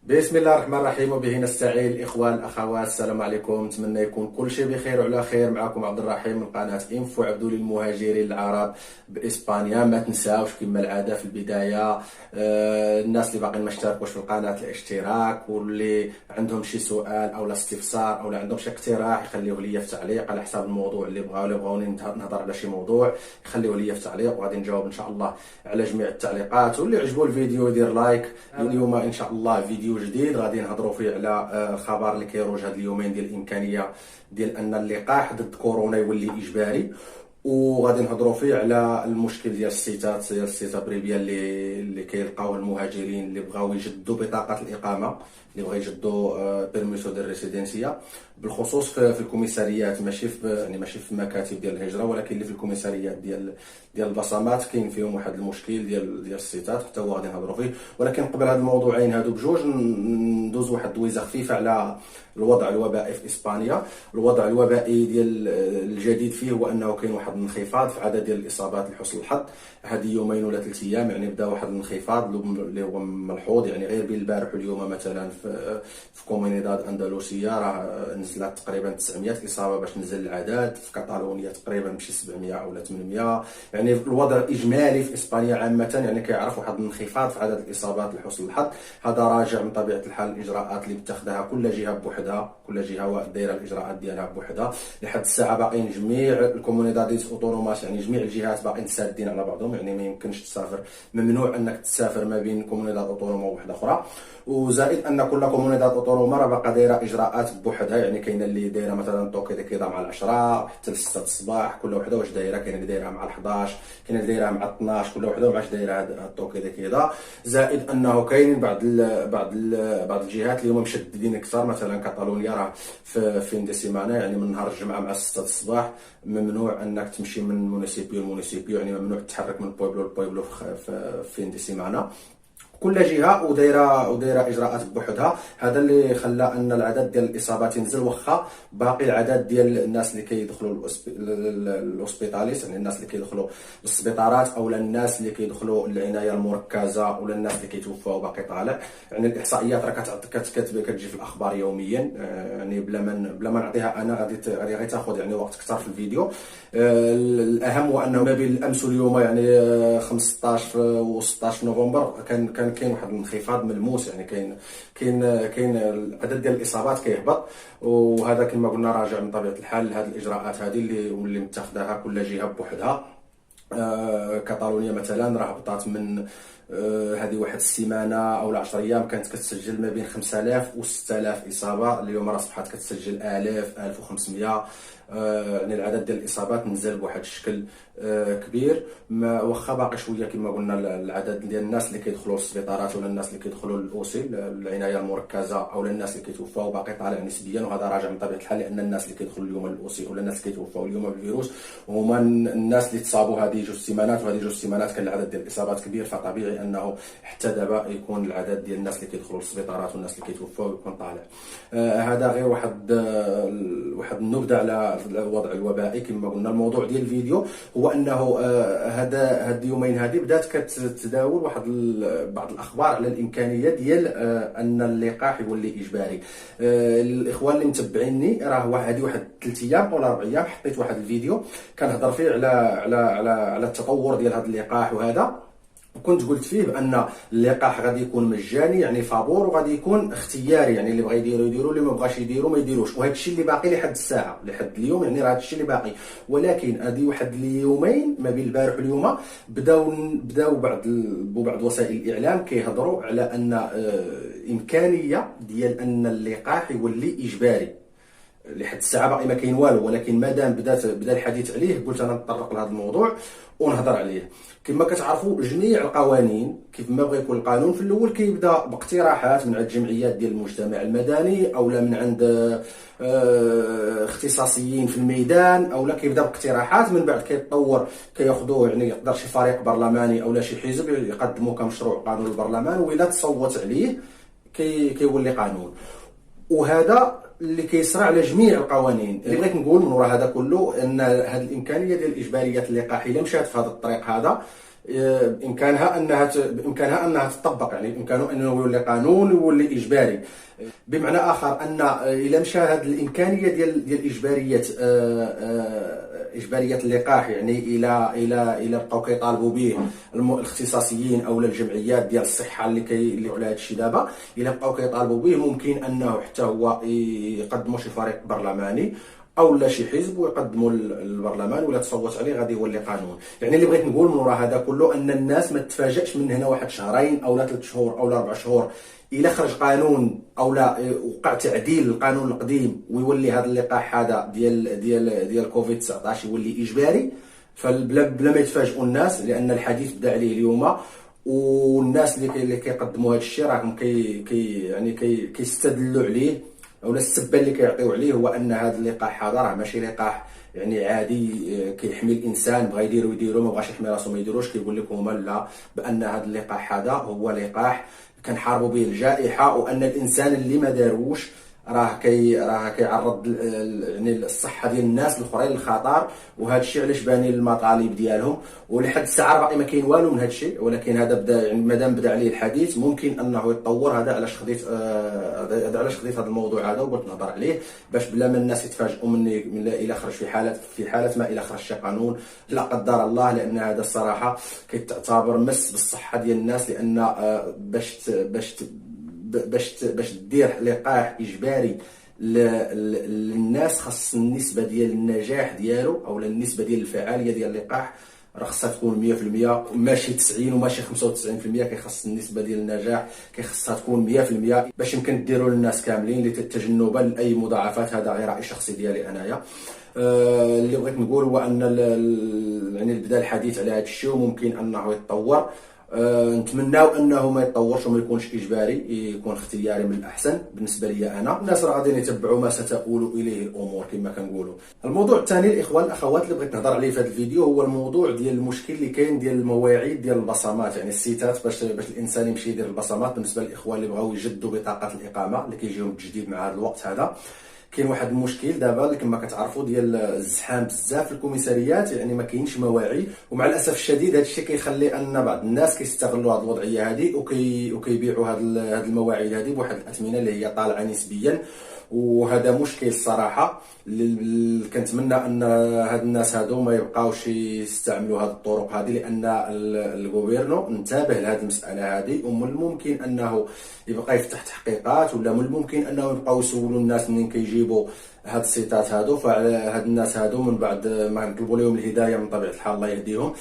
بسم الله الرحمن الرحيم وبه نستعين. الاخوان الاخوات، السلام عليكم. نتمنى يكون كل شيء بخير وعلى خير. معكم عبد الرحيم من قناه انفو عبدو للمهاجرين العرب باسبانيا. ما تنساوش كما العاده في البدايه الناس اللي باقيين ما اشتركوش في القناه الاشتراك، واللي عندهم شي سؤال او استفسار او عندهم شي اقتراح يخليوه لي في تعليق على حسب الموضوع اللي بغاوني نهضر على شي موضوع، يخليوه لي في تعليق وغادي نجاوب ان شاء الله على جميع التعليقات. واللي عجبو الفيديو يدير لايك. اليوم ان شاء الله فيديو جديد غادي نهضروا فيه على الخبر اللي كيروج هاد اليومين ديال الامكانيه ديال ان اللقاح ضد كورونا يولي اجباري، وغادي نهضروا فيه على المشكل ديال السيتا بريبيا اللي كيلقاوه المهاجرين اللي بغاو يجدوا بطاقه الاقامه، اللي بغا يجدوا بيرميسو ديال ريسيدنسيا، بالخصوص في الكوميساريات، ماشي في مكاتب ديال الهجره، ولكن اللي في الكوميساريات ديال البصمات كاين فيهم واحد المشكل ديال السيتات، حتى هو غادي نهضروا فيه. ولكن قبل هاد الموضوعين هادو بجوج ندوز واحد الدويزه خفيفه على الوضع الوبائي في اسبانيا. الوضع الوبائي ديال الجديد فيه هو انه كاين واحد الانخفاض في عدد ديال الاصابات لحسن الحظ. هذه يومين ولا 3 ايام بدا واحد الانخفاض اللي هو ملحوظ. غير بين البارح واليوم مثلا في كومينيداد اندلسيه راه نزلت تقريبا 900 اصابه باش نزل العدد. في كاتالونيا تقريبا مشي 700 او 800. الوضع الاجمالي في اسبانيا عامه كيعرف واحد الانخفاض في عدد الاصابات لحسن الحظ. هذا راجع من طبيعه الحال الاجراءات اللي بتاخذها كل جهه بوحدها، كل جهه دايره الاجراءات ديالها بوحدها. لحد الساعه باقيين جميع الكومونيداديس اوتونوماس، جميع الجهات باقيين سادين على بعضهم. ما يمكنش تسافر، ممنوع انك تسافر ما بين كومونيداد اوتونوما وواحده اخرى. وزائد ان كل كومونيداد اوتونوما راه باقا دايره اجراءات بوحدها. كاينه اللي دايره مثلا توكي دي كيدا مع 10 حتى ل 6 الصباح، كل وحده واش دايره. كاينه اللي دايره مع 11، كاينه اللي دايره مع 12، كل وحده واش دايره هاد التوكي دي كيدا. زائد انه كاين بعض الجهات اللي هما مشددين اكثر، مثلا كاتالونيا راه في فين دي سيمانه، من نهار الجمعه مع 6 الصباح ممنوع انك تمشي من مونيسيبيو لمونيسيبيو، ممنوع تتحرك من بويبلو لبويبلو في فين دي سيمانه. كل جهه ودايره اجراءات بوحدها. هذا اللي خلى ان العدد ديال الاصابات ينزل، واخا باقي العدد ديال الناس اللي كيدخلوا الهوسبيتاليس، الناس اللي كيدخلوا للسبيطارات، او الناس اللي كيدخلوا العنايه المركزه، ولا الناس اللي كيتوفاو باقي طالع. الاحصائيات راه كتجي في الاخبار يوميا. بلا ما نعطيها انا، غادي غير تاخذ وقت اكثر في الفيديو. الاهم هو انه ما بين الامس واليوم 15 و 16 نوفمبر كان كاين واحد الانخفاض ملموس. كاين العدد ديال الاصابات كيهبط، وهذا كما قلنا راجع من طبيعه الحال لهذه الاجراءات هذه اللي متاخذها كل جهه بوحدها. كاتالونيا مثلا راه هبطات من هذه واحد السيمانه او 10 ايام كانت كتسجل ما بين 5000 و 6000 اصابه. اليوم راه اصبحت كتسجل 1000 1500. العدد ديال الاصابات نزل بواحد الشكل كبير. واخا باقي شويه كما قلنا العدد ديال الناس اللي كيدخلوا للسبيطارات، ولا الناس اللي كيدخلوا للاوسي العنايه المركزه، او الناس اللي كيتوفاو باقي طالع نسبيا. وهذا راجع من طبيعه الحال لان الناس اللي كيدخلوا اليوم للاوسي ولا الناس اللي كيتوفاو اليوم بالفيروس هما الناس اللي تصابوا هذه 2 سيمانات، وهذه 2 سيمانات كان العدد ديال الاصابات كبير. فطبيعي انه حتى دابا يكون العدد ديال الناس اللي كيدخلوا للسبيطارات والناس اللي كيتوفاو يكون طالع. هذا غير واحد النبذه على الوضع الوبائي. كما قلنا الموضوع ديال الفيديو هو انه هاد اليومين هذه بدات كتداول بعض الاخبار على الامكانيه ديال ان اللقاح يولي اجباري. الاخوان اللي متبعيني راه هذه واحد 3 ايام او 4 ايام حطيت واحد الفيديو كنهضر فيه على التطور ديال هذا اللقاح. وهذا كنت قلت فيه بان اللقاح غادي يكون مجاني فابور، وغادي يكون اختياري. اللي بغى يديروا اللي ما بغاش يديروا ما يديروش. وهذا الشيء اللي باقي لحد الساعه لحد اليوم، راه هذا الشيء اللي باقي. ولكن هذه واحد اليومين ما بين البارح واليوم بداو بعض وسائل الاعلام كيهضروا على ان امكانيه ديال ان اللقاح يولي اجباري. لحد الساعه باقي ما كاين والو، ولكن مادام بدا الحديث عليه قلت انا نتطرق لهذا الموضوع ونهضر عليه. كما كتعرفوا جميع القوانين كيف ما بغى يكون القانون في الاول كيبدا باقتراحات من عند جمعيات ديال المجتمع المدني، او من عند اختصاصيين في الميدان، او كيبدا باقتراحات من بعد كيتطور كياخذوه. يقدر شي فريق برلماني او شي حزب يقدموا كمشروع قانون البرلمان، واذا تصوت عليه كيولي قانون. وهذا اللي كيصرى على جميع القوانين. اللي بغيت نقول من وراء هذا كله ان هذه الامكانيه ديال الاجباريات اللقاحيه مشات في هذا الطريق هذا بامكانها انها تطبق، يعني بامكانه انه يولي قانون ويولي اجباري. بمعنى اخر ان الى مشى هذه الامكانيه ديال اجباريه اللقاح، يعني الى بقاو كيطالبوا به الاختصاصيين او الجمعيات ديال الصحه اللي على هذا الشيء دابا، الى بقاو كيطالبوا به ممكن انه حتى هو يقدموا شي فريق برلماني او لا شي حزب ويقدموا للبرلمان ولا تصوت عليه غادي يولي قانون. يعني اللي بغيت نقول من وراء هذا كله ان الناس ما تتفاجئش من هنا واحد شهرين او لا 3 شهور او لا 4 شهور الى خرج قانون او لا وقع تعديل القانون القديم ويولي هذا اللقاح هذا ديال كوفيد 19 يولي اجباري. فبلا ما يتفاجئوا الناس، لان الحديث بدا عليه اليوم، والناس اللي كيقدموا هذا الشيء راهم كيستدلوا عليه، اولا السبه اللي كيعطيو عليه هو ان هذا اللقاح هذا راه ماشي لقاح يعني عادي كيحمي الانسان، بغا يديرو ما بغاش يحمي راسو ما يديروش. كيقول لكم هما لا، بان هذا اللقاح هذا هو لقاح كنحاربوا به الجائحه، وان الانسان اللي ما داروش راه كيعرض يعني الصحه ديال الناس الاخرين للخطر. وهذا الشيء علاش باني المطالب ديالهم، ولحد الساعه باقي ما كاين والو من هذا الشيء. ولكن هذا بدا، يعني مادام بدا عليه الحديث ممكن انه يتطور. هذا علاش خديت هذا الموضوع هذا وبغيت نهضر عليه، باش بلا ما الناس يتفاجئوا مني من الى خرج في حاله ما الى خرج شي قانون لا قدر الله. لان هذا الصراحه كيتعتبر مس بالصحه ديال الناس، لان باش دير لقاح اجباري للناس خاص النسبه ديال النجاح ديالو او النسبه ديال الفعاليه ديال اللقاح راه خاصها تكون 100%، ماشي 90 وماشي 95%. كيخص النسبه ديال النجاح كيخصها تكون 100% باش يمكن ديروا للناس كاملين لتجنبا لاي مضاعفات. هذا غير راي شخصي ديالي انايا. اللي بغيت نقول هو ان يعني بدا الحديث على هذا الشيء وممكن انه يتطور. نتمناو انه ما يتطورش وما يكونش اجباري، يكون اختياري من الاحسن بالنسبه لي انا. الناس راه غاديين يتبعوا ما ستؤول اليه الامور كما كنقولوا. الموضوع الثاني الاخوان الاخوات اللي بغيت نهضر عليه في هذا الفيديو هو الموضوع ديال المشكل اللي كاين ديال المواعيد ديال البصمات، يعني السيتات باش الانسان يمشي يدير البصمات. بالنسبه للاخوان اللي بغاو يجدوا بطاقه الاقامه اللي كيجيهم التجديد مع هذا الوقت هذا، كاين واحد المشكل دابا اللي كما كتعرفوا ديال الزحام بزاف في الكوميساريات، يعني ما كاينش مواعيد. ومع الاسف الشديد هذا الشيء كيخلي ان بعض الناس كيستغلوا هذه الوضعيه هذه وكيبيعوا هذه المواعيد هذه بواحد الاثمنه اللي هي طالعه نسبيا. وهذا مشكل الصراحه. كنتمنى ان هاد الناس هادو ما يبقاوش يستعملوا هذه الطرق هذه، لان الغوبيرنو انتبه لهذه المساله هذه. ومن الممكن انه يبقى يفتح تحقيقات، ولا من الممكن انه يبقاو يسولوا الناس منين كيجيبوا هاد السيتات هادو. فهاد الناس هادو من بعد ما نطلبوا لهم الهدايه من طبيعه الحال الله يهديهم،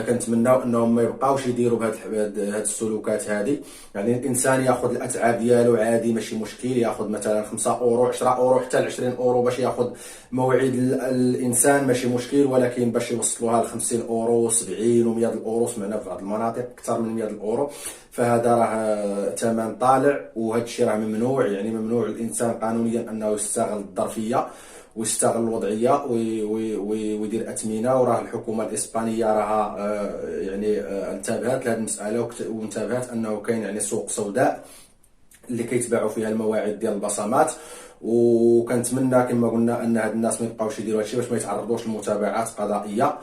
كنتمناو انهم ما يبقاوش يديروا بهاد السلوكات هذه. يعني الانسان ياخذ الاتعاب ديالو عادي ماشي مشكل، ياخذ مثلا 5 اورو 10 اورو حتى ل 20 اورو باش ياخذ موعد الانسان ماشي مشكل. ولكن باش يوصلوها ل 50 اورو 70 و 100 الاورو، سمعنا في بعض المناطق اكثر من 100 الاورو، فهذا راه ثمن طالع. وهذا الشيء راه ممنوع، يعني ممنوع الانسان قانونيا انه يستغل الظرفيه ويستغل الوضعيه ويدير اثمنه. وراه الحكومه الاسبانيه راها يعني انتبهت لهذه المساله، وانتبهت انه كاين يعني سوق سوداء اللي كيتباعوا فيها المواعيد ديال البصمات. وكنتمنى كما قلنا ان هاد الناس ما يبقاوش يديروا هادشي باش ما يتعرضوش لمتابعات قضائيه.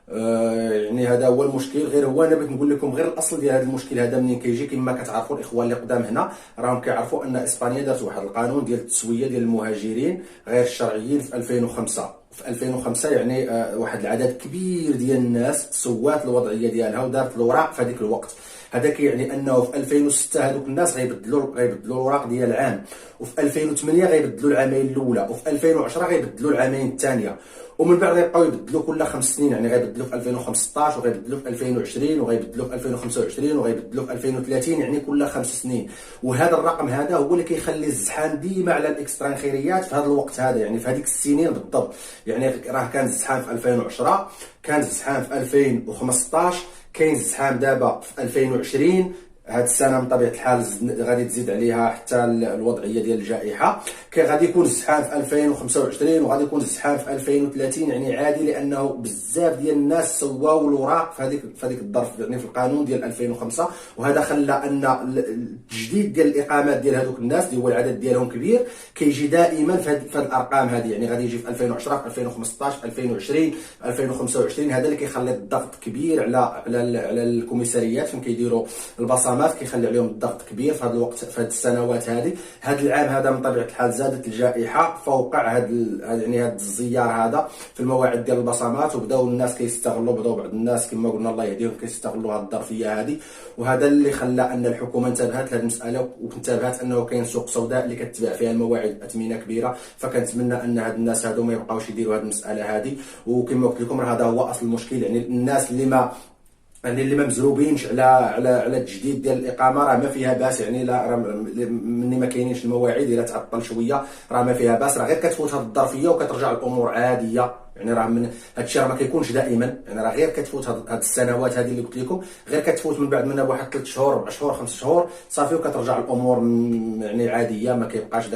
يعني هذا هو المشكل. غير هو انا بغيت نقول لكم غير الاصل ديال هذا المشكل هذا منين كيجي. كما كتعرفوا الاخوان اللي قدام هنا راهم كيعرفوا ان اسبانيا دارت واحد القانون ديال التسويه ديال المهاجرين غير الشرعيين في 2005. في 2005 يعني واحد العدد كبير ديال الناس سوات الوضعيه ديالها ودارت الاوراق في هذيك الوقت. هذا كيعني انه في 2006 هذوك الناس غيبدلوا الاوراق ديال العام، وفي 2008 غيبدلوا العامين الاولى، وفي 2010 غيبدلوا العامين الثانيه، ومن بعد غيبقاو يبدلوا كل 5 سنين. يعني غيبدلوا في 2015 وغيبدلوا في 2020 وغيبدلوا في 2025 وغيبدلوا في 2030، يعني كل 5 سنين. وهذا الرقم هذا هو اللي كيخلي الزحام ديما على الاكسترانخيريات في هذا الوقت هذا، يعني في هذيك السنين بالضبط. يعني راه كان الزحام في 2010، كان الزحام في 2015، كاين الزحام دابا في 2020، هاد السنه من طبيعه الحال غادي تزيد عليها حتى الوضعيه ديال الجائحه. غادي يكون الزحام في 2025 وغادي يكون الزحام في 2030 يعني عادي، لانه بزاف ديال الناس سواو الوراق في هذيك الظرف يعني في القانون ديال 2005، وهذا خلى ان التجديد ديال الاقامات ديال هذوك الناس اللي هو العدد ديالهم كبير كيجي دائما في هذه الارقام هذه، يعني غادي يجي في 2010 في 2015 في 2020 في 2025. هذا اللي كيخلي الضغط كبير على الكوميساريات فين كيديروا البصمات، كيخلي عليهم الضغط كبير في هذا الوقت في هذه السنوات هذه. هذا العام هذا من طبيعه الحال زادت الجائحه فوقع هذا الزيار هذا في المواعيد ديال البصمات، وبداو الناس كيستغلوا، بداو بعض الناس كما قلنا الله يهديهم كيستغلوا هذه الظرفيه هذه. وهذا اللي خلى ان الحكومه انتبهت لهذه المساله، وانتبهت انه كاين سوق سوداء اللي كتباع فيها المواعيد اثمنه كبيره. فكنتمنى ان هاد الناس هادو ما يبقاوش يديروا هذه المساله هذه. وكما قلت لكم هذا هو اصل المشكل، يعني الناس اللي ما مزروبينش على التجديد ديال الاقامه راه ما فيها باس، يعني لا ملي ما كاينينش المواعيد الا تعطل شويه راه ما فيها باس، راه غير كتفوت هذه الظرفيه وكترجع الامور عاديه. يعني راه من هذا الشيء راه ما كيكونش دائما، يعني راه غير كتفوت هاد السنوات هذه اللي قلت لكم، غير كتفوت من بعد منها بواحد 3 شهور 4 شهور 5 شهور صافي وكترجع الامور يعني عاديه، ما كيبقاش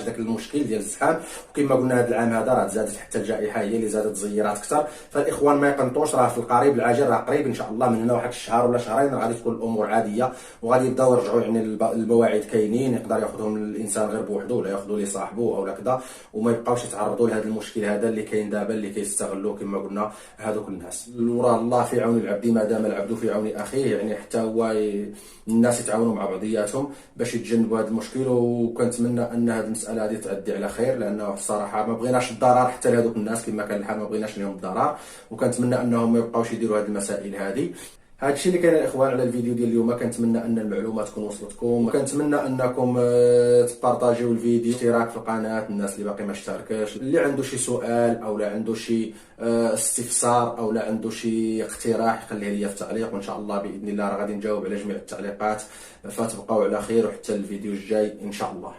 داك المشكل ديال الزحام. وكما قلنا هذا العام هذا راه زادت حتى الجائحه هي اللي زادت تزيرات اكثر. فالاخوان ما يقنطوش، راه في القريب العاجل راه قريب ان شاء الله، من هنا واحد الشهر ولا شهرين غادي تكون الامور عاديه، وغادي يبداو يرجعوا يعني المواعيد كاينين، يقدر ياخذهم الانسان غير بوحده ولا ياخذوا ليه صاحبه او كذا، وما يبقاوش يتعرضوا لهذا المشكل هذا اللي كاين دابا اللي كيستغلوا كما قلنا هذوك الناس. وراه الله في عون العبد ما دام العبد في عون اخيه، يعني حتى هو الناس يتعاونوا مع بعضياتهم باش يتجنبوا هذا المشكل. وكنتمنى ان هذه المساله هذه تعدي على خير، لانه الصراحه ما بغيناش الضرر حتى لهذوك الناس كما كان الحال، ما بغيناش لهم الضرر، وكنتمنى انهم ما يبقاوش يديروا هذه المسائل هذه. هذا الشيء اللي كان الاخوان على الفيديو ديال اليوم. كنتمنى ان المعلومات تكون وصلتكم، وكنتمنى انكم تبارطاجيو الفيديو، اشتراك في القناه الناس اللي باقي ما اشتركش، اللي عنده شي سؤال او لا عنده شي استفسار او لا عنده شي اقتراح يخليه لي في التعليق، وان شاء الله باذن الله راه غادي نجاوب على جميع التعليقات. فتبقاو على خير وحتى الفيديو الجاي ان شاء الله.